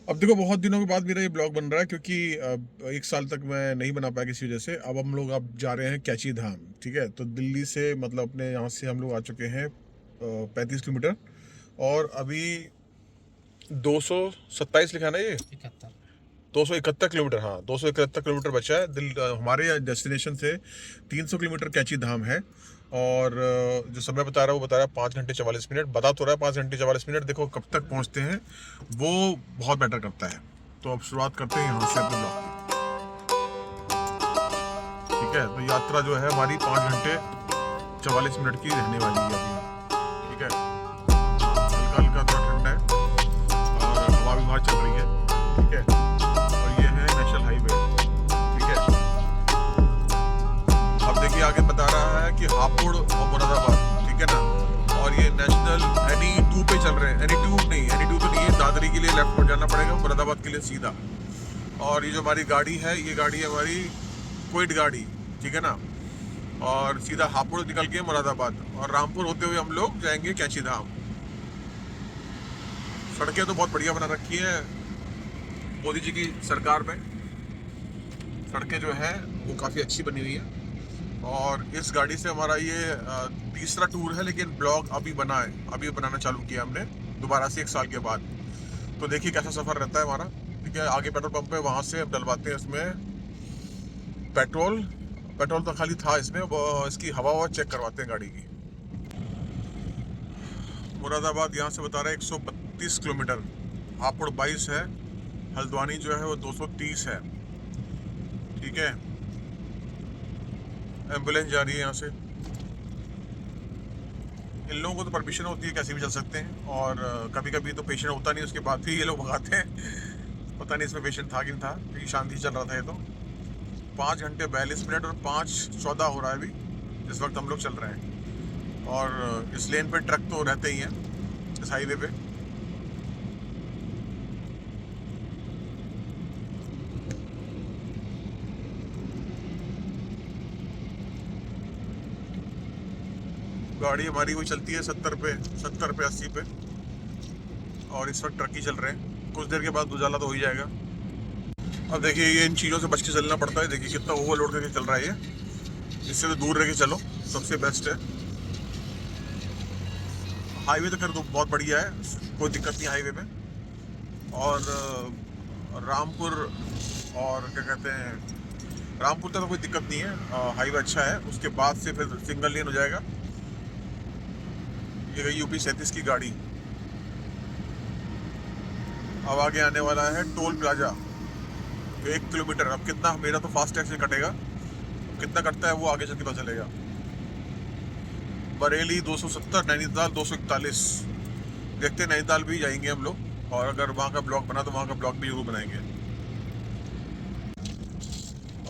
अब देखो बहुत दिनों के बाद मेरा ये ब्लॉग बन रहा है क्योंकि एक साल तक मैं नहीं बना पाया किसी वजह से। अब हम लोग अब जा रहे हैं कैची धाम। ठीक है, तो दिल्ली से मतलब अपने यहाँ से हम लोग आ चुके हैं 35 किलोमीटर। और अभी 227 लिखा है ना ये, 271 किलोमीटर। हाँ, 271 किलोमीटर बचा है। हमारे डेस्टिनेशन से 300 किलोमीटर कैची धाम है। और जो समय बता रहा है वो बता रहा है 5 घंटे 44 मिनट। बता तो रहा है 5 घंटे 44 मिनट। देखो कब तक पहुंचते हैं वो बहुत मैटर करता है। तो अब शुरुआत करते हैं यहाँ से अपने ब्लॉग की। ठीक है, तो यात्रा जो है हमारी 5 घंटे 44 मिनट की रहने वाली है अभी। ठीक है, हल्का हल्का थोड़ा ठंडा है और हवा भी बाहर चल रही है। ठीक है, और ये है नेशनल हाईवे। ठीक है, अब देखिए आगे बता रहा है कि हापुड़ और मुरादाबाद। ठीक है ना, और ये नेशनल NE2 पे चल रहे हैं। NE2 नहीं, NE2 तो नहीं है, दादरी के लिए लेफ्ट मुड़ जाना पड़ेगा, मुरादाबाद के लिए सीधा। और ये जो हमारी गाड़ी है, ये गाड़ी है हमारी क्विड गाड़ी। ठीक है ना, और सीधा हापुड़ निकल के मुरादाबाद और रामपुर होते हुए हम लोग जाएंगे कैंची धाम। सड़कें तो बहुत बढ़िया बना रखी है मोदी जी की सरकार में। सड़कें जो है वो काफ़ी अच्छी बनी हुई है। और इस गाड़ी से हमारा ये तीसरा टूर है, लेकिन ब्लॉग अभी बना है, अभी बनाना चालू किया हमने दोबारा से 1 साल के बाद। तो देखिए कैसा सफ़र रहता है हमारा। ठीक है, आगे पेट्रोल पंप है, वहाँ से अब डलवाते हैं इसमें पेट्रोल। पेट्रोल तो खाली था इसमें, इसकी हवा ववा चेक करवाते हैं गाड़ी की। मुरादाबाद यहाँ से बता रहे हैं 132 किलोमीटर। हापुड़ 22 है। हल्द्वानी जो है वो 230 है। ठीक है, एम्बुलेंस जा रही है यहाँ से। इन लोगों को तो परमिशन होती है, कैसे भी चल सकते हैं। और कभी कभी तो पेशेंट होता नहीं, उसके बाद भी ये लोग भगाते हैं। पता नहीं इसमें पेशेंट था कि नहीं था, क्योंकि शांति चल रहा था ये तो। 5 घंटे 42 मिनट और 5:14 हो रहा है अभी इस वक्त हम लोग चल रहे हैं। और इस लेन पे ट्रक तो रहते ही हैं इस हाईवे पे। गाड़ी हमारी वो चलती है 70 पे 80 पे। और इस वक्त ट्रक ही चल रहे हैं, कुछ देर के बाद उजाला तो हो ही जाएगा। अब देखिए ये इन चीज़ों से बच के चलना पड़ता है। देखिए कितना ओवरलोड करके चल रहा है ये। इससे तो दूर रह के चलो, सबसे बेस्ट है। हाईवे तो खैर तो बहुत बढ़िया है, कोई दिक्कत नहीं हाईवे में। और रामपुर और क्या कहते हैं, रामपुर तक तो कोई दिक्कत नहीं है, हाईवे अच्छा है। उसके बाद से फिर सिंगल लेन हो जाएगा। ये गई UP 37 की गाड़ी। अब आगे आने वाला है टोल प्लाजा, 1 किलोमीटर। अब कितना मेरा तो फास्ट टैग से कटेगा, कितना कटता है वो आगे चल के पता चलेगा। बरेली 270, नैनीताल 241। देखते हैं, नैनीताल भी जाएंगे हम लोग, और अगर वहाँ का ब्लॉग बना तो वहाँ का ब्लॉग भी जरूर बनाएंगे।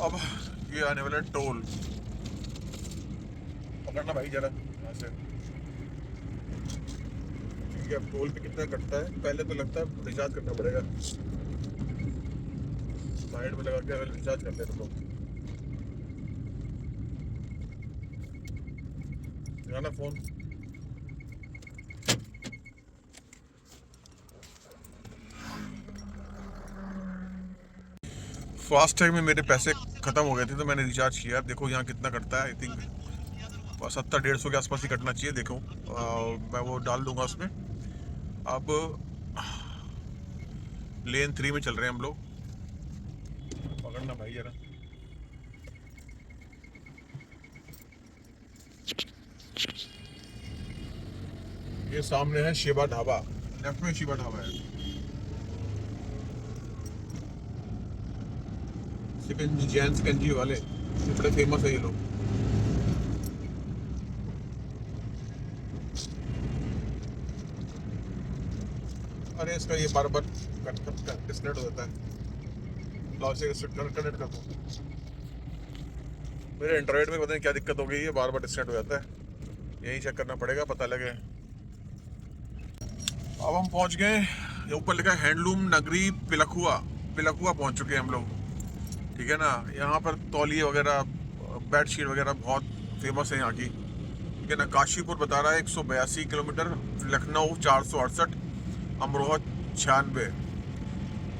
अब ये आने वाला है टोल। पकड़ना भाई जरा यहाँ से। ठीक है, अब टोल पे कितना कटता है, पहले तो लगता है रिचार्ज करना पड़ेगा। साइड में लगा के अगर रिचार्ज कर लेते तो ना फोन। फास्टैग में मेरे पैसे खत्म हो गए थे तो मैंने रिचार्ज किया। देखो यहाँ कितना कटता है, आई थिंक 70-150 के आसपास ही कटना चाहिए। देखो मैं वो डाल दूंगा उसमें। अब लेन 3 में चल रहे हैं हम लोग। पकड़ना भाई जरा। ये सामने है शिवा ढाबा, लेफ्ट में शिवा ढाबा है। सिकंजी, जैन सिकंजी वाले, ये बड़े फेमस है ये लोग। अरे इसका ये बार बार डिस्कनेक्ट हो जाता है। लॉस से कनेक्ट कर दो। मेरे एंड्रॉइड में पता नहीं क्या दिक्कत हो गई है, बार बार डिस्कनेक्ट हो जाता है। यही चेक करना पड़ेगा, पता लगे। अब हम पहुंच गए, ऊपर लिखा है हैंडलूम नगरी पिलखुआ। पिलखुआ पहुंच चुके हैं हम लोग। ठीक है ना, यहाँ पर तौलिए वगैरह, बेडशीट वगैरह बहुत फेमस है यहाँ की। ठीक है ना, काशीपुर बता रहा है 182 किलोमीटर, लखनऊ 468, अमरोहा 96।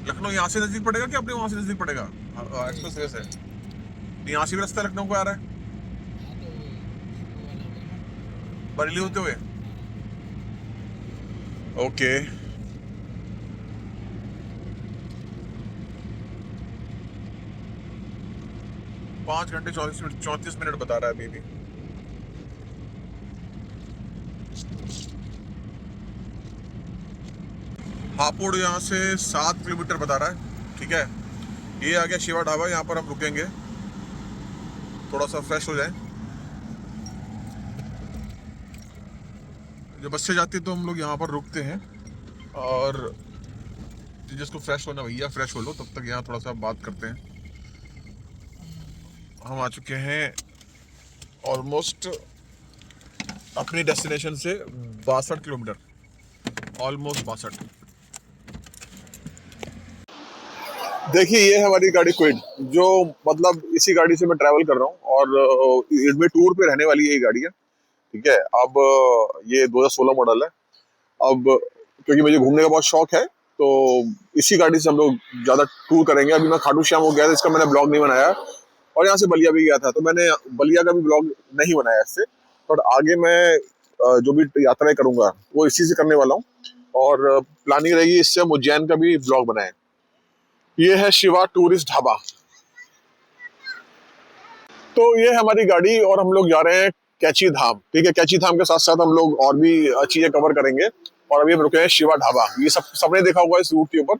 लखनऊ यहाँ से नजदीक पड़ेगा कि अपने वहां से नजदीक पड़ेगा? एक्सप्रेस वे से यहाँ से भी रास्ता लखनऊ को आ रहा है, बरेली होते हुए। ओके, 5 घंटे 34 मिनट बता रहा है अभी भी। हापुड़ यहाँ से 7 किलोमीटर बता रहा है। ठीक है, ये आ गया शिवा ढाबा, यहाँ पर हम रुकेंगे, थोड़ा सा फ्रेश हो जाए। जब बस से जाती है तो हम लोग यहाँ पर रुकते हैं, और जिसको फ्रेश होना भैया फ्रेश हो लो, तब तक यहाँ थोड़ा सा बात करते हैं। हम आ चुके हैं ऑलमोस्ट अपनी डेस्टिनेशन से 62 किलोमीटर, ऑलमोस्ट 62। देखिए ये है हमारी गाड़ी क्विड, जो मतलब इसी गाड़ी से मैं ट्रैवल कर रहा हूँ, और इसमें टूर पे रहने वाली है ये गाड़ी है। ठीक है, अब ये 2016 मॉडल है। अब क्योंकि मुझे घूमने का बहुत शौक है, तो इसी गाड़ी से हम लोग ज्यादा टूर करेंगे। अभी मैं खाटू श्याम हो गया था, इसका मैंने ब्लॉग नहीं बनाया, और यहाँ से बलिया भी गया था, तो मैंने बलिया का भी ब्लॉग नहीं बनाया इससे। और आगे मैं जो भी यात्राएं करूंगा वो इसी से करने वाला हूँ, और प्लानिंग रहेगी इससे हम उज्जैन का भी ब्लॉग बनाए। ये है शिवा टूरिस्ट ढाबा। तो ये है हमारी गाड़ी, और हम लोग जा रहे हैं कैची धाम। ठीक है, कैची धाम के साथ साथ हम लोग और भी चीजें कवर करेंगे। और अभी हम रुके हैं शिवा ढाबा, ये सबने देखा होगा इस रूट के ऊपर।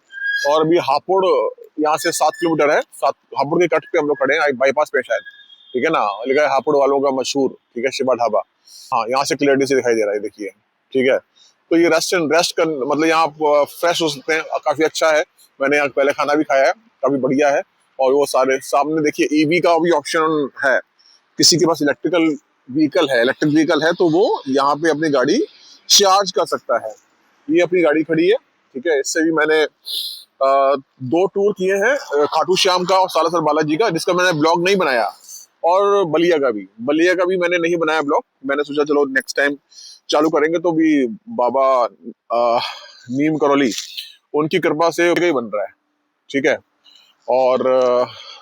और अभी हापुड़ यहाँ से 7 किलोमीटर है, हापुड़ के कट पे हम लोग खड़े हैं, बाईपास पे शायद। ठीक है ना, लिखा है हापुड़ वालों का मशहूर, ठीक है, शिवा ढाबा। हाँ, यहाँ से क्लियरिटी से दिखाई दे रहा है, देखिए। ठीक है, तो ये रेस्ट कर, मतलब यहाँ आप फ्रेश हो सकते हैं, काफी अच्छा है। मैंने यहाँ पहले खाना भी खाया है, काफी बढ़िया है। और वो सारे सामने देखिए ईवी का भी ऑप्शन है, किसी के पास इलेक्ट्रिक व्हीकल है तो वो यहाँ पे अपनी गाड़ी चार्ज कर सकता है। ये अपनी गाड़ी खड़ी है। ठीक है, इससे भी मैंने 2 टूर किए हैं, खाटू श्याम का और सालासर बालाजी का, जिसका मैंने ब्लॉग नहीं बनाया, और बलिया का भी मैंने नहीं बनाया ब्लॉग। मैंने सोचा चलो नेक्स्ट टाइम चालू करेंगे, तो भी बाबा नीम करौली, उनकी कृपा से ही बन रहा है। ठीक है, और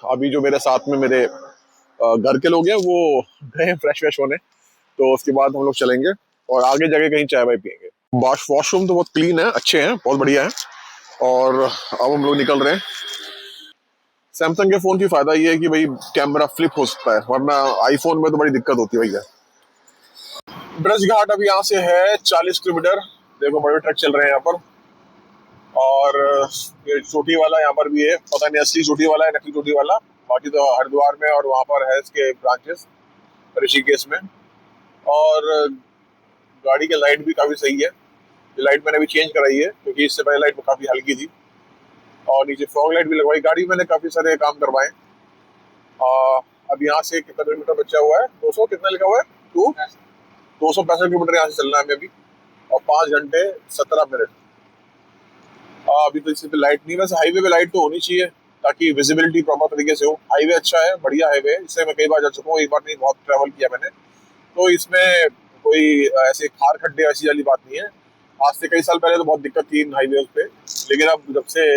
अभी जो मेरे साथ में मेरे घर के लोग हैं वो गए फ्रेश होने, तो उसके बाद हम लोग चलेंगे और आगे जाके कहीं चाय वाय पियेंगे। वॉशरूम तो बहुत क्लीन है, अच्छे हैं, बहुत बढ़िया है। और अब हम लोग निकल रहे हैं। सैमसंग के फोन की फायदा ये है कि भाई कैमरा फ्लिप हो सकता है, वरना आईफोन में तो बड़ी दिक्कत होती है भैया। ब्रज घाट अभी यहाँ से है 40 किलोमीटर। देखो बड़े ट्रक चल रहे हैं यहाँ पर, और ये चोटी वाला यहाँ पर भी है, पता नहीं असली चोटी वाला है नकली चोटी वाला। बाकी तो हरिद्वार में और वहाँ पर है इसके ब्रांचेस, ऋषिकेश में। और गाड़ी की लाइट भी काफी सही है, ये लाइट मैंने अभी चेंज कराई है, क्योंकि इससे पहले लाइट काफी हल्की थी। और नीचे फॉग लाइट भी लगवाई, गाड़ी मैंने काफी सारे काम करवाए। अब यहाँ से कितना किलोमीटर बचा हुआ है? 200 कितना लिखा हुआ है? 265 किलोमीटर यहाँ से चलना है हमें अभी, और 5 घंटे 17 मिनट। अभी तो इसी पे लाइट नहीं, वैसे हाईवे पे लाइट तो होनी चाहिए ताकि विजिबिलिटी प्रॉपर तरीके से हो। हाईवे अच्छा है, बढ़िया हाईवे है, इससे मैं कई बार जा चुका हूँ, एक बार नहीं बहुत ट्रैवल किया मैंने, तो इसमें कोई ऐसे खार खड्डे ऐसी वाली बात नहीं है। आज से कई साल पहले तो बहुत दिक्कत थी इन हाईवे पे, लेकिन अब जब से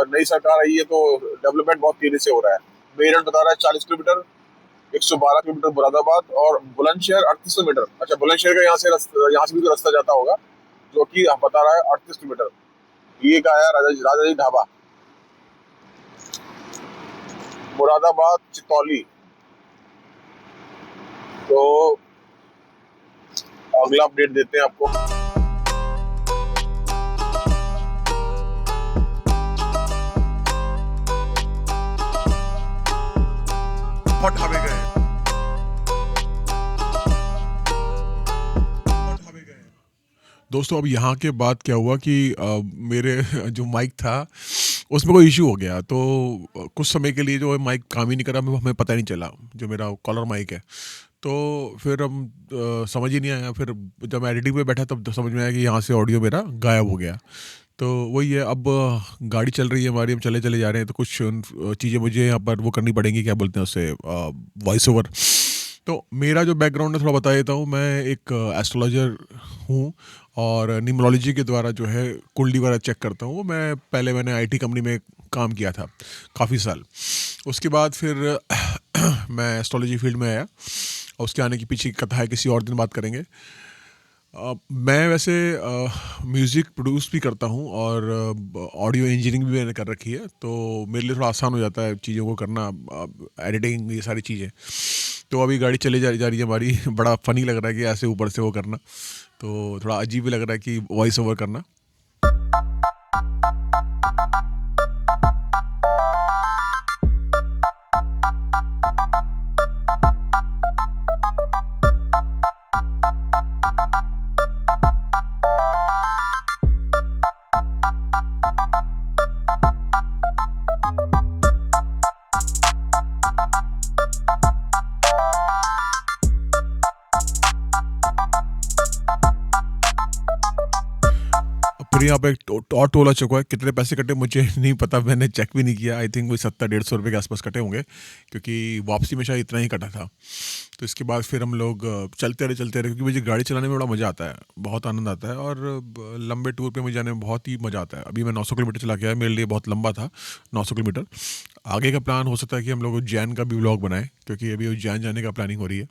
नई सरकार आई है तो डेवलपमेंट बहुत तेजी से हो रहा है। मेरठ बता रहा है 40 किलोमीटर, 112 किलोमीटर मुरादाबाद, और बुलंदशहर 38 किलोमीटर। अच्छा, बुलंदशहर का यहाँ से भी तो रास्ता जाता होगा, जो कि बता रहा है 38 किलोमीटर। ये का है राजा जी ढाबा, मुरादाबाद चितौली। तो अगला अपडेट देते हैं आपको। बहुत ढाबे गए, दोस्तों। अब यहाँ के बाद क्या हुआ कि मेरे जो माइक था उसमें कोई इशू हो गया, तो कुछ समय के लिए जो माइक काम ही नहीं करा, हमें पता नहीं चला, जो मेरा कॉलर माइक है। तो फिर हम समझ ही नहीं आया, फिर जब मैं एडिटिंग पे बैठा तब समझ में आया कि यहाँ से ऑडियो मेरा गायब हो गया। तो वही है, अब गाड़ी चल रही है हमारी, हम चले जा रहे हैं, तो कुछ चीज़ें मुझे यहाँ पर वो करनी पड़ेंगी, क्या बोलते हैं उसे, वॉइस ओवर। तो मेरा जो बैकग्राउंड है थोड़ा बता देता हूँ। मैं एक एस्ट्रोलॉजर हूँ और न्यूमरोलॉजी के द्वारा जो है कुंडली वगैरह चेक करता हूँ। मैंने आईटी कंपनी में काम किया था काफ़ी साल। उसके बाद फिर मैं एस्ट्रोलॉजी फील्ड में आया और उसके आने के पीछे की कथा है, किसी और दिन बात करेंगे। मैं वैसे म्यूज़िक प्रोड्यूस भी करता हूँ और ऑडियो इंजीनियरिंग भी मैंने कर रखी है, तो मेरे लिए थोड़ा आसान हो जाता है चीज़ों को करना, एडिटिंग ये सारी चीज़ें। तो अभी गाड़ी चले जा रही है हमारी बड़ा फ़नी लग रहा है कि ऐसे ऊपर से वो करना, तो थोड़ा अजीब भी लग रहा है कि वॉइस ओवर करना। फिर यहाँ पे एक और टोल आ चुका है। कितने पैसे कटे मुझे नहीं पता, मैंने चेक भी नहीं किया। आई थिंक वही 70-150 रुपये के आसपास कटे होंगे, क्योंकि वापसी में शायद इतना ही कटा था। तो इसके बाद फिर हम लोग चलते रहे, क्योंकि मुझे गाड़ी चलाने में बड़ा मज़ा आता है, बहुत आनंद आता है और लंबे टूर पे मुझे जाने में बहुत ही मज़ा आता है। अभी मैं 900 किलोमीटर चला के आया, मेरे लिए बहुत लंबा था 900 किलोमीटर। आगे का प्लान हो सकता है कि हम लोग उज्जैन का भी व्लॉग बनाएं, क्योंकि अभी उज्जैन जाने का प्लानिंग हो रही है।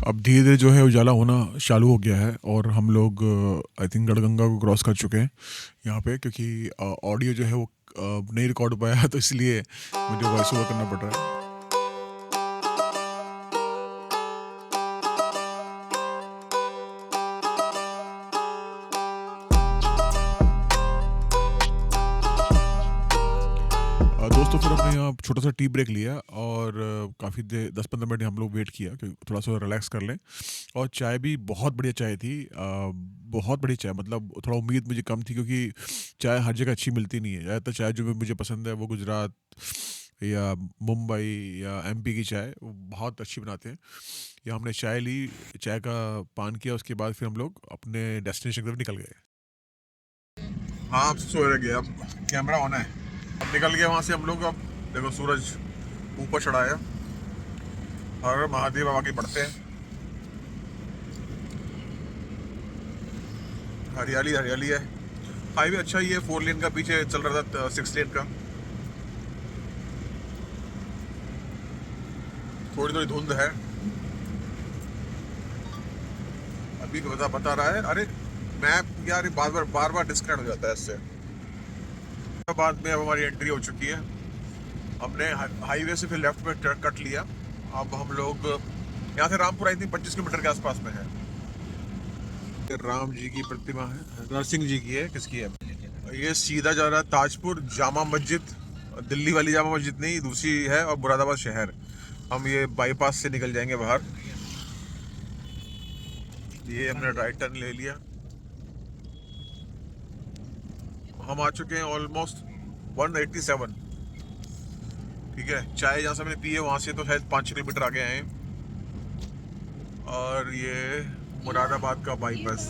अब धीरे धीरे जो है उजाला होना चालू हो गया है और हम लोग आई थिंक गढ़गंगा को क्रॉस कर चुके हैं यहाँ पे, क्योंकि ऑडियो जो है वो नहीं रिकॉर्ड हो पाया, तो इसलिए मुझे वॉइस ओवर करना पड़ रहा है। दोस्तों फिर हमने यहाँ छोटा सा टी ब्रेक लिया और काफ़ी देर 10-15 मिनट हम लोग वेट किया कि थोड़ा सा रिलैक्स कर लें। और चाय भी बहुत बढ़िया चाय थी, बहुत बड़ी चाय, मतलब थोड़ा उम्मीद मुझे कम थी, क्योंकि चाय हर जगह अच्छी मिलती नहीं है। ज़्यादातर चाय जो मुझे पसंद है वो गुजरात या मुंबई या एमपी की चाय वो बहुत अच्छी बनाते हैं। यहाँ हमने चाय ली, चाय का पान किया, उसके बाद फिर हम लोग अपने डेस्टिनेशन की तरफ निकल गए। हाँ, अब सो गया, अब कैमरा ऑन है। अब निकल गए वहाँ से हम लोग। अब देखो सूरज ऊपर चढ़ा है, हर महादेव आगे बढ़ते हैं। हरियाली हरियाली है, हाईवे अच्छा ही है, 4 लेन का, पीछे चल रहा था 6 लेन का। थोड़ी थोड़ी धुंध है अभी, बता रहा है। अरे मैप यार बार बार डिस्कनेक्ट हो जाता है इससे। बाद में अब हमारी एंट्री हो चुकी है, हमने हाईवे से फिर लेफ्ट में कट लिया। अब हम लोग यहाँ से रामपुर आई थिंक 25 किलोमीटर के आसपास में है। राम जी की प्रतिमा है, नरसिंह जी की है, किसकी है? ये सीधा जा रहा है ताजपुर जामा मस्जिद, दिल्ली वाली जामा मस्जिद नहीं, दूसरी है, और मुरादाबाद शहर। हम ये बाईपास से निकल जाएंगे बाहर। ये हमने राइट टर्न ले लिया, हम आ चुके हैं ऑलमोस्ट 187। ठीक है, चाय जहाँ से मैंने पी है वहाँ से तो शायद 5 किलोमीटर आगे आए हैं। और ये मुरादाबाद का बाईपास,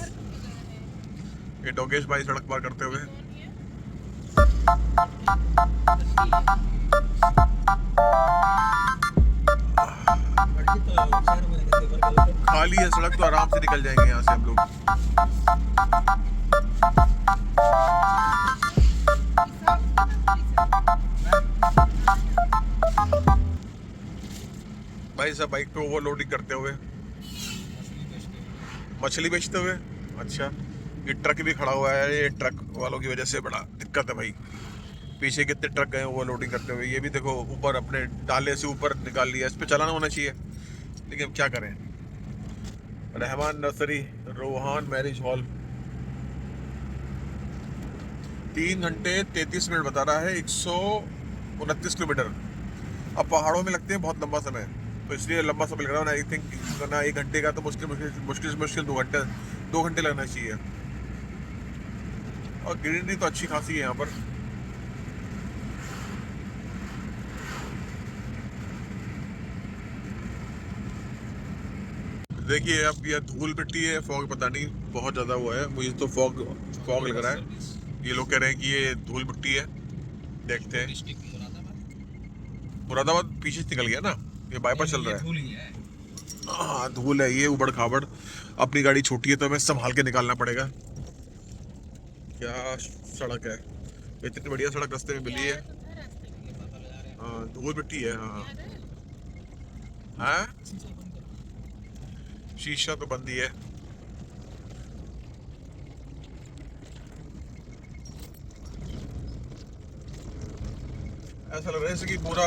ये डोगेश भाई सड़क पार करते हुए। खाली है सड़क, तो आराम से निकल जाएंगे यहाँ से हम लोग। भाई साहब बाइक पे ओवरलोडिंग करते हुए, मछली बेचते हुए। अच्छा, ये ट्रक भी खड़ा हुआ है, ये ट्रक वालों की वजह से बड़ा दिक्कत है भाई। पीछे कितने ट्रक गए ओवरलोडिंग करते हुए। ये भी देखो ऊपर अपने डाले से ऊपर निकाल लिया, इस पे चलाना होना चाहिए, लेकिन क्या करें। Rahman nursery, Rohan marriage hall, 3 घंटे 33 मिनट बता रहा है, 129 किलोमीटर। अब पहाड़ों में लगते हैं बहुत लंबा समय, तो इसलिए लंबा समय लग रहा है। आई थिंक ना 1 घंटे का तो मुश्किल 2 घंटे लगना चाहिए। और ग्रीनरी तो अच्छी खासी है यहाँ पर। देखिए अब यह धूल मिट्टी है, फॉग पता नहीं बहुत ज्यादा हुआ है, मुझे तो फॉग फॉग लग रहा है। ये लोग कह रहे हैं कि ये धूल मिट्टी है, देखते हैं। मुरादाबाद पीछे से निकल गया ना, ये बाईपास चल रहा है। हाँ धूल है, ये उबड़ खाबड़। अपनी गाड़ी छोटी है तो हमें संभाल के निकालना पड़ेगा। क्या सड़क है, इतनी बढ़िया सड़क रास्ते में मिली है। हाँ धूल मिट्टी है। हाँ हाँ शीशा तो बंद ही है। ऐसा लग रहा है जैसे कि पूरा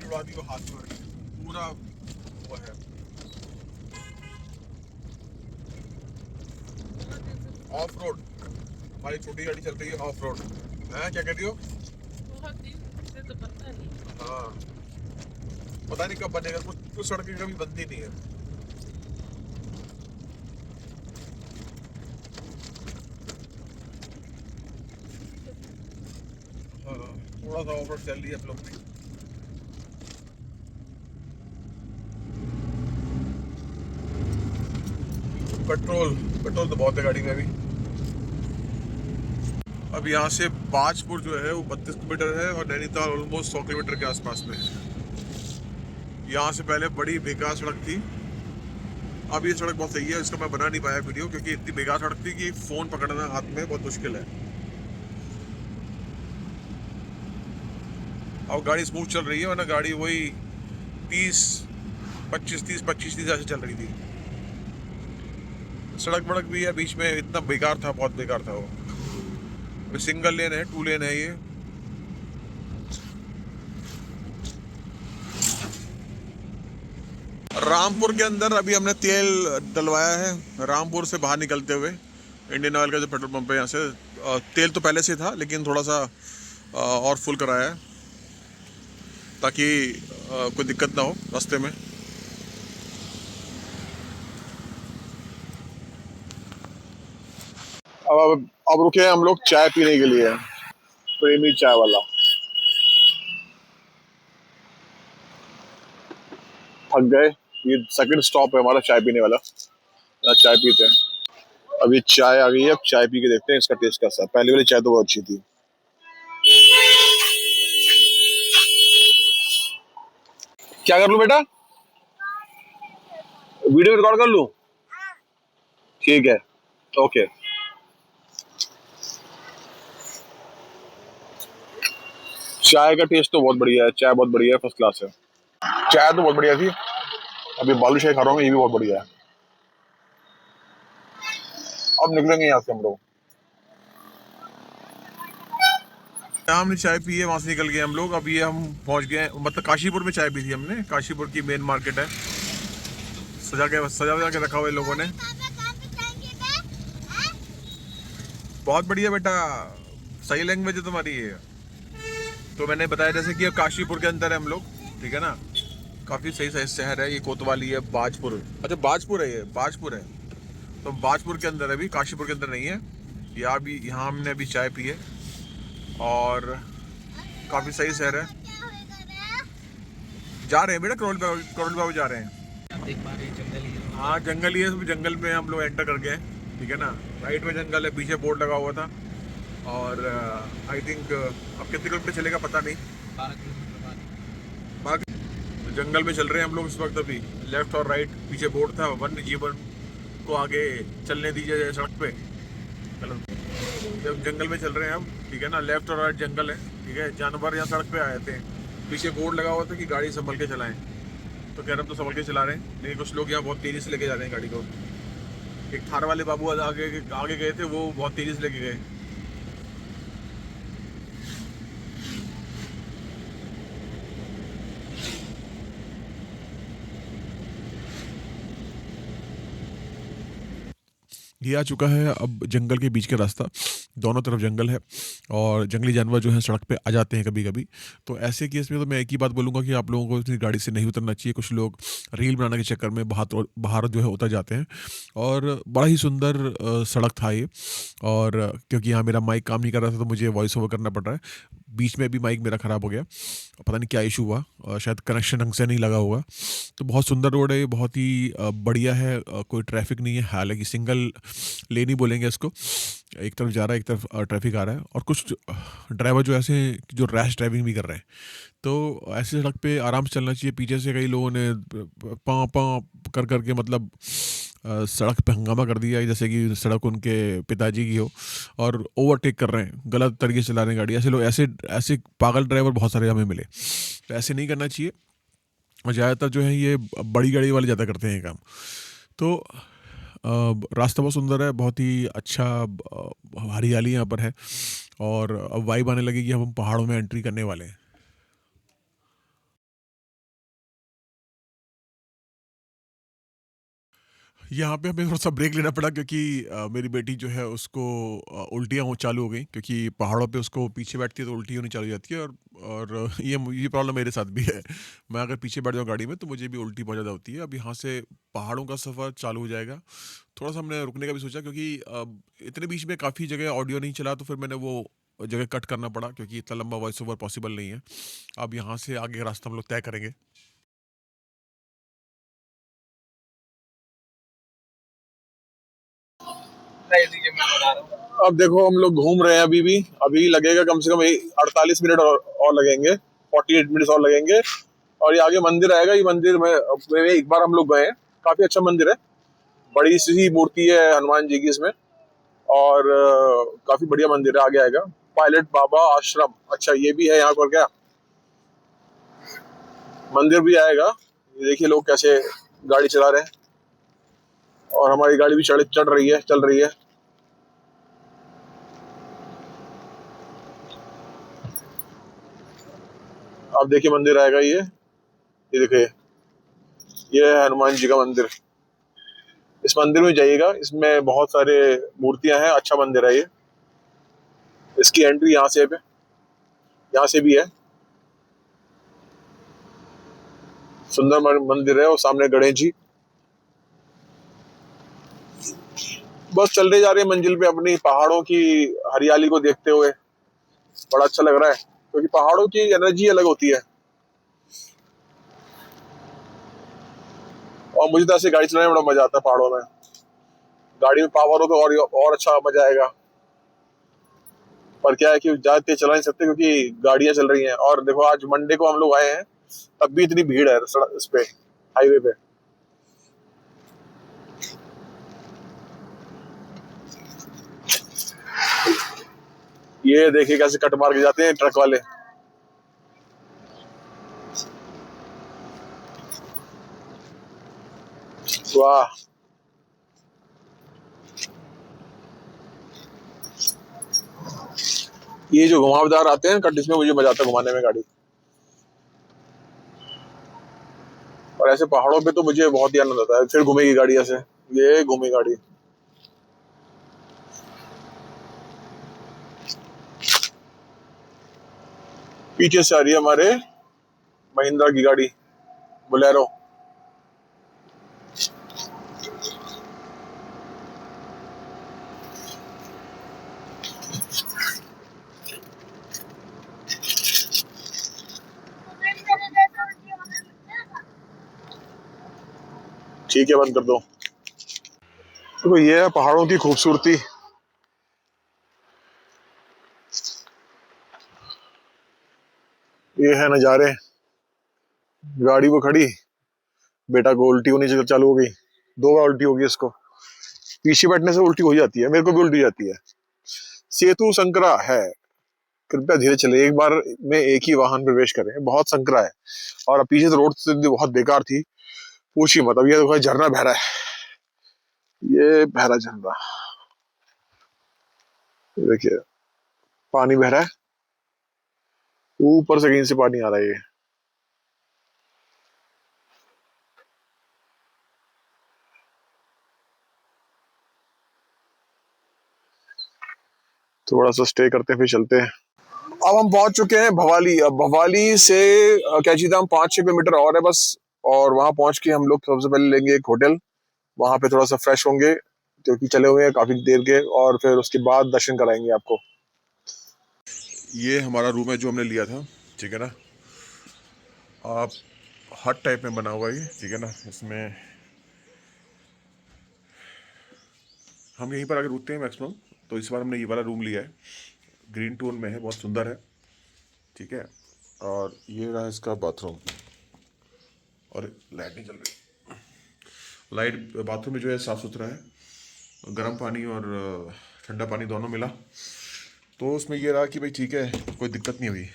उड़ा दी वो हाथ में पूरा वो है। ऑफ रोड, हमारी छोटी गाड़ी चल रही है ऑफ रोड। है क्या कहती हो? बहुत दिन से तो पता नहीं। हाँ पता नहीं कब बनेगा, कुछ सड़कें कभी बनती नहीं है। हाँ थोड़ा सा ऑफ रोड चल रही है हम लोग भी। पेट्रोल पेट्रोल तो बहुत है गाड़ी में अभी। अब यहाँ से बाजपुर जो है वो 32 किलोमीटर है और नैनीताल ऑलमोस्ट 100 किलोमीटर के आसपास में है। यहाँ से पहले बड़ी बेकार सड़क थी, अब ये सड़क बहुत सही है। इसका मैं बना नहीं पाया वीडियो क्योंकि इतनी बेकार सड़क थी कि फोन पकड़ना हाथ में बहुत मुश्किल है। और गाड़ी स्मूथ चल रही है, वरना गाड़ी वही 30-25 ऐसे चल रही थी। सड़क वड़क भी है बीच में, इतना बेकार था, बहुत बेकार था वो। सिंगल लेन है, 2 लेन है ये। रामपुर के अंदर अभी हमने तेल डलवाया है। रामपुर से बाहर निकलते हुए इंडियन ऑयल का जो पेट्रोल पंप है यहाँ से, तेल तो पहले से था लेकिन थोड़ा सा और फुल कराया है ताकि कोई दिक्कत ना हो रास्ते में। अब रुके हैं हम लोग चाय पीने के लिए, प्रेमी चाय वाला। थक गए, ये सेकंड स्टॉप है हमारा चाय पीने वाला, चाय पीते हैं। अभी चाय आ गई है, अब चाय पी के देखते हैं इसका टेस्ट कैसा है। पहले वाली चाय तो बहुत अच्छी थी। क्या कर लूं बेटा, वीडियो रिकॉर्ड कर लूं? ठीक है ओके। चाय का टेस्ट तो बहुत बढ़िया है, चाय बहुत बढ़िया है, फर्स्ट क्लास है। चाय तो बहुत बढ़िया थी। अभी बालूशाही खा रहा हूँ, ये भी बहुत बढ़िया है। अब निकलेंगे यहाँ से हम लोग। हमने चाय पी है, वहां से निकल गए हम लोग। अब ये हम पहुंच गए, मतलब काशीपुर में चाय पी थी हमने। काशीपुर की मेन मार्केट है, सजा के रखा हुआ है लोगों ने। बहुत बढ़िया बेटा, सही लैंग्वेज है तुम्हारी ये। तो मैंने बताया जैसे कि काशीपुर के अंदर है हम लोग, ठीक है ना। काफी सही सही शहर है ये, कोतवाली है, बाजपुर। अच्छा बाजपुर है, ये बाजपुर है। तो बाजपुर के अंदर है, अभी काशीपुर के अंदर नहीं है। यहाँ हमने अभी चाय पी है और काफी सही शहर है। जा रहे हैं बेटा, करोल बाबू जा रहे हैं। हाँ जंगल ही है, जंगल में हम लोग एंटर कर गए, ठीक है ना। राइट में जंगल है, पीछे बोर्ड लगा हुआ था। और आई थिंक अब कितने किलोमीटर चलेगा पता नहीं। 12 किलोमीटर जंगल में चल रहे हैं हम लोग इस वक्त। अभी लेफ्ट और राइट पीछे बोर्ड था, वन्य जीवन को आगे चलने दीजिए सड़क पे। चलो जब जंगल में चल रहे हैं हम, ठीक है ना। लेफ्ट और राइट जंगल है, ठीक है। जानवर यहाँ सड़क पे आए थे, पीछे बोर्ड लगा हुआ था कि गाड़ी संभल के चलाएं। तो कह रहे हम तो संभल के चला रहे हैं, लेकिन कुछ लोग यहाँ बहुत तेजी से लेके जा रहे हैं गाड़ी को। एक थार वाले बाबू आगे गए थे, वो बहुत तेजी से लेके गए। ये आ चुका है अब जंगल के बीच का रास्ता। दोनों तरफ जंगल है और जंगली जानवर जो है सड़क पे आ जाते हैं कभी-कभी। तो ऐसे केस में तो मैं एक ही बात बोलूँगा कि आप लोगों को अपनी गाड़ी से नहीं उतरना चाहिए। कुछ लोग रील बनाने के चक्कर में बाहर जो है उतर जाते हैं और बड़ा ही सुंदर सड़क था ये। और क्योंकि यहाँ मेरा माइक काम नहीं कर रहा था तो मुझे वॉइस ओवर करना पड़ रहा है। बीच में भी माइक मेरा ख़राब हो गया। पता नहीं क्या इश्यू हुआ, शायद कनेक्शन ढंग से नहीं लगा होगा। तो बहुत सुंदर रोड है ये, बहुत ही बढ़िया है, कोई ट्रैफ़िक नहीं है। हालाँकि सिंगल लेन ही बोलेंगे इसको। एक तरफ जा रहा है, एक तरफ ट्रैफ़िक आ रहा है और कुछ ड्राइवर जो ऐसे जो रैश ड्राइविंग भी कर रहे हैं। तो ऐसी सड़क पे आराम से चलना चाहिए। पीछे से कई लोगों ने पाँ पाँ कर के मतलब सड़क पे हंगामा कर दिया जैसे कि सड़क उनके पिताजी की हो और ओवरटेक कर रहे हैं, गलत तरीके से चला रहे हैं गाड़ी। ऐसे लोग, ऐसे ऐसे पागल ड्राइवर बहुत सारे हमें मिले। तो ऐसे नहीं करना चाहिए और ज़्यादातर जो है ये बड़ी गाड़ी वाले ज़्यादा करते हैं ये काम। तो रास्ता बहुत सुंदर है, बहुत ही अच्छा, हरियाली यहाँ पर है और अब वाइब आने लगी कि अब हम पहाड़ों में एंट्री करने वाले हैं। यहाँ पे हमें थोड़ा-सा ब्रेक लेना पड़ा क्योंकि मेरी बेटी जो है उसको उल्टियाँ हो चालू हो गई क्योंकि पहाड़ों पे उसको पीछे बैठती है तो उल्टी होनी चालू हो जाती है और ये प्रॉब्लम मेरे साथ भी है। मैं अगर पीछे बैठ जाऊँ गाड़ी में तो मुझे भी उल्टी बहुत ज़्यादा होती है। अब यहाँ से पहाड़ों का सफ़र चालू हो जाएगा। थोड़ा-सा हमने रुकने का भी सोचा क्योंकि इतने बीच में काफ़ी जगह ऑडियो नहीं चला तो फिर मैंने वो जगह कट करना पड़ा क्योंकि इतना लंबा वॉइस ओवर पॉसिबल नहीं है। अब यहाँ से आगे का रास्ता हम लोग तय करेंगे। अब देखो हम लोग घूम रहे हैं अभी भी। अभी लगेगा कम से कम 48 मिनट और लगेंगे, 48 मिनट और लगेंगे। और ये आगे मंदिर आएगा। ये मंदिर में एक बार हम लोग गए हैं। काफी अच्छा मंदिर है, बड़ी सी मूर्ति है हनुमान जी की इसमें। और काफी बढ़िया मंदिर है। आगे आएगा पायलट बाबा आश्रम। अच्छा ये भी है यहाँ पर क्या, मंदिर भी आएगा। ये देखिए लोग कैसे गाड़ी चला रहे हैं और हमारी गाड़ी भी चढ़ रही है, चल रही है। आप देखिए मंदिर आएगा ये देखिए, ये है हनुमान जी का मंदिर। इस मंदिर में जाइएगा, इसमें बहुत सारे मूर्तियां हैं। अच्छा मंदिर है ये। इसकी एंट्री यहाँ से भी है। सुंदर मंदिर है और सामने गणेश जी। बस चल रहे जा रहे हैं मंजिल पे अपनी, पहाड़ों की हरियाली को देखते हुए। बड़ा अच्छा लग रहा है क्योंकि पहाड़ों की एनर्जी अलग होती है और मुझे तो ऐसे गाड़ी चलाने में बड़ा मजा आता है पहाड़ों में। गाड़ी में पावर हो तो और अच्छा मजा आएगा। पर क्या है कि ज्यादा तेज चला नहीं सकते क्योंकि गाड़ियां चल रही हैं। और देखो आज मंडे को हम लोग आए हैं, तब भी इतनी भीड़ है सड़क इस पे, हाईवे पे। ये देखिए कैसे कट मार के जाते हैं ट्रक वाले। वाह, ये जो घुमावदार आते हैं कट, इसमें मुझे मजा आता है घुमाने में गाड़ी। और ऐसे पहाड़ों पे तो मुझे बहुत ही आनंद आता है। फिर घूमेगी गाड़ी ऐसे, ये घूमी गाड़ी। पीछे से आ रही है हमारे महिंद्रा की गाड़ी, बोलेरो। ठीक है, बंद कर दो। तो ये है पहाड़ों की खूबसूरती। ये है नज़ारे। गाड़ी वो खड़ी, बेटा को उल्टी होनी चालू हो गई। 2 बार उल्टी होगी इसको। पीछे बैठने से उल्टी हो जाती है, मेरे को भी उल्टी जाती है। सेतु संकरा है, कृपया धीरे चले, एक बार में एक ही वाहन प्रवेश करें। बहुत संकरा है और अब पीछे से रोड से बहुत बेकार थी, पूछिए मत। अब ये देखो झरना बह रहा है, ये बह रहा झरना। देखिए पानी बह रहा है, ऊपर से कहीं से पानी आ रहा है। ये थोड़ा सा स्टे करते फिर चलते हैं। अब हम पहुंच चुके हैं भवाली। अब भवाली से कैची धाम 5-6 किलोमीटर और है बस। और वहां पहुंच के हम लोग सबसे पहले लेंगे एक होटल, वहां पे थोड़ा सा फ्रेश होंगे क्योंकि चले हुए हैं काफी देर के, और फिर उसके बाद दर्शन कराएंगे आपको। ये हमारा रूम है जो हमने लिया था, ठीक है ना। आप हट टाइप में बना हुआ है, ठीक है ना। इसमें हम यहीं पर आके रुकते हैं मैक्सिमम, तो इस बार हमने ये वाला रूम लिया है, ग्रीन टोन में है, बहुत सुंदर है, ठीक है। और ये रहा इसका बाथरूम, और लाइट नहीं चल रही। लाइट बाथरूम में जो है साफ़ सुथरा है, गर्म पानी और ठंडा पानी दोनों मिला, तो उसमें ये रहा कि भाई ठीक है, कोई दिक्कत नहीं हुई।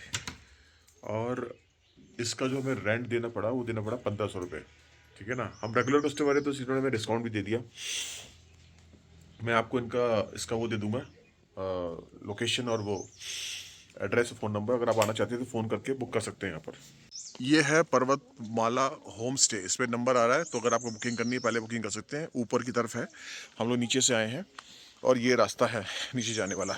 और इसका जो हमें रेंट देना पड़ा वो देना पड़ा 1500 रुपये, ठीक है ना। हम रेगुलर कस्टमर है तो इन्होंने हमें डिस्काउंट भी दे दिया। मैं आपको इसका वो दे दूंगा, लोकेशन और वो एड्रेस, फ़ोन नंबर, अगर आप आना चाहते हैं तो फ़ोन करके बुक कर सकते हैं यहाँ पर। ये है पर्वतमाला होम स्टे, इस पर नंबर आ रहा है, तो अगर आपको बुकिंग करनी है पहले बुकिंग कर सकते हैं। ऊपर की तरफ है, हम लोग नीचे से आए हैं, और ये रास्ता है नीचे जाने वाला।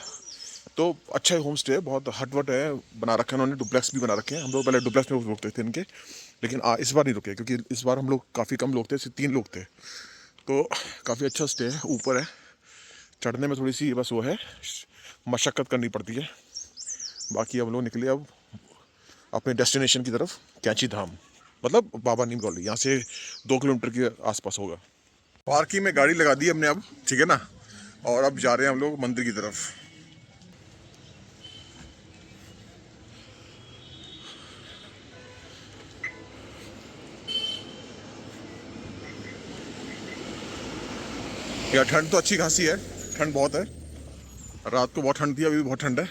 तो अच्छा है होम स्टे, बहुत हटवट है, बना रखे हैं उन्होंने, डुप्लेक्स भी बना रखे हैं। हम लोग पहले डुप्लेक्स में रुकते थे इनके, लेकिन इस बार नहीं रुके क्योंकि इस बार हम लोग काफ़ी कम लोग थे, सिर्फ 3 लोग थे, तो काफ़ी अच्छा स्टे है। ऊपर है, चढ़ने में थोड़ी सी बस वो है, मशक्क़त करनी पड़ती है। बाकी हम लोग निकले अब अपने डेस्टिनेशन की तरफ, कैची धाम, मतलब बाबा नीम कॉलोनी, यहाँ से 2 किलोमीटर के आसपास होगा। पार्किंग में गाड़ी लगा दी हमने अब, ठीक है ना, और अब जा रहे हैं हम लोग मंदिर की तरफ। यार ठंड तो अच्छी खासी है, ठंड बहुत है, रात को बहुत ठंड थी, अभी भी बहुत ठंड है।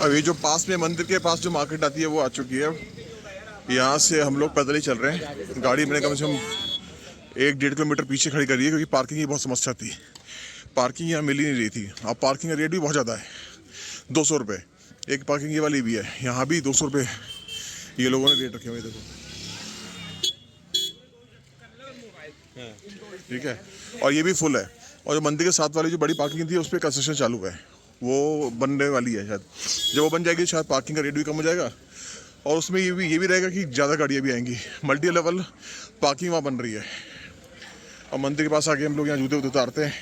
अब ये जो पास में मंदिर के पास जो मार्केट आती है वो आ चुकी है। यहाँ से हम लोग पैदल ही चल रहे हैं, गाड़ी मैंने कम से कम 1-1.5 किलोमीटर पीछे खड़ी करी है क्योंकि पार्किंग की बहुत समस्या थी, पार्किंग यहाँ मिल ही नहीं रही थी। अब पार्किंग का रेट भी बहुत ज़्यादा है, 200 रुपये एक पार्किंग ये वाली भी है, यहाँ भी 200 रुपये ये लोगों ने रेट रखे हुए, देखो, ठीक है। और ये भी फुल है, और जो मंदिर के साथ वाली जो बड़ी पार्किंग थी उस पर कंस्ट्रक्शन चालू है, वो बनने वाली है शायद। जब वो बन जाएगी शायद पार्किंग का रेट भी कम हो जाएगा, और उसमें ये भी रहेगा कि ज़्यादा गाड़ियाँ भी आएंगी। मल्टी लेवल पार्किंग वहाँ बन रही है। और मंदिर के पास आके हम लोग यहाँ जूते उतारते हैं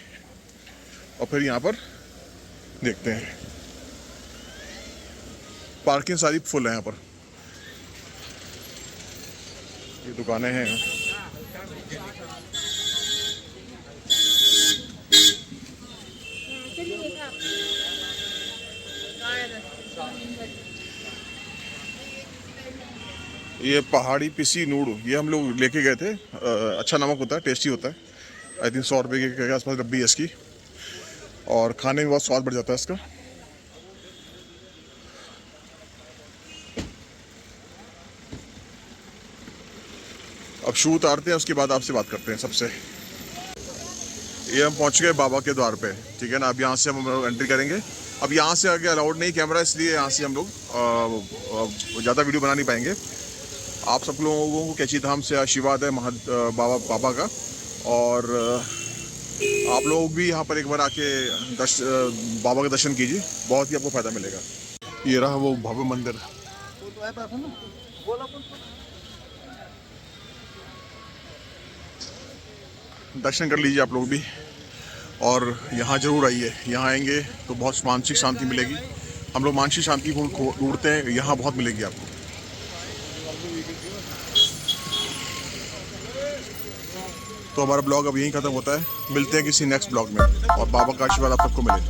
और फिर यहाँ पर देखते हैं, पार्किंग सारी फुल है यहाँ पर, ये दुकानें हैं। ये पहाड़ी पिसी नूडू, ये हम लोग लेके गए थे, अच्छा नमक होता है, टेस्टी होता है। आई थिंक 100 रुपये के आसपास डब्बी है इसकी, और खाने में बहुत स्वाद बढ़ जाता है इसका। अब शू उतारते हैं, उसके बाद आपसे बात करते हैं सबसे। ये हम पहुंच गए बाबा के द्वार पे, ठीक है ना। अब यहाँ से हम एंट्री करेंगे। अब यहाँ से आगे अलाउड नहीं कैमरा, इसलिए यहाँ से हम लोग ज़्यादा वीडियो बना नहीं पाएंगे। आप सब लोगों को कैची धाम से आशीर्वाद है बाबा का, और आप लोग भी यहाँ पर एक बार आके बाबा का दर्शन कीजिए, बहुत ही आपको फ़ायदा मिलेगा। ये रहा वो भव्य मंदिर, दर्शन कर लीजिए आप लोग भी, और यहाँ ज़रूर आइए। यहाँ आएंगे तो बहुत मानसिक शांति मिलेगी। हम लोग मानसिक शांति को ढूंढते हैं, यहाँ बहुत मिलेगी आपको। तो हमारा ब्लॉग अब यहीं ख़त्म होता है, मिलते हैं किसी नेक्स्ट ब्लॉग में, और बाबा का आशीर्वाद आप सबको मिले।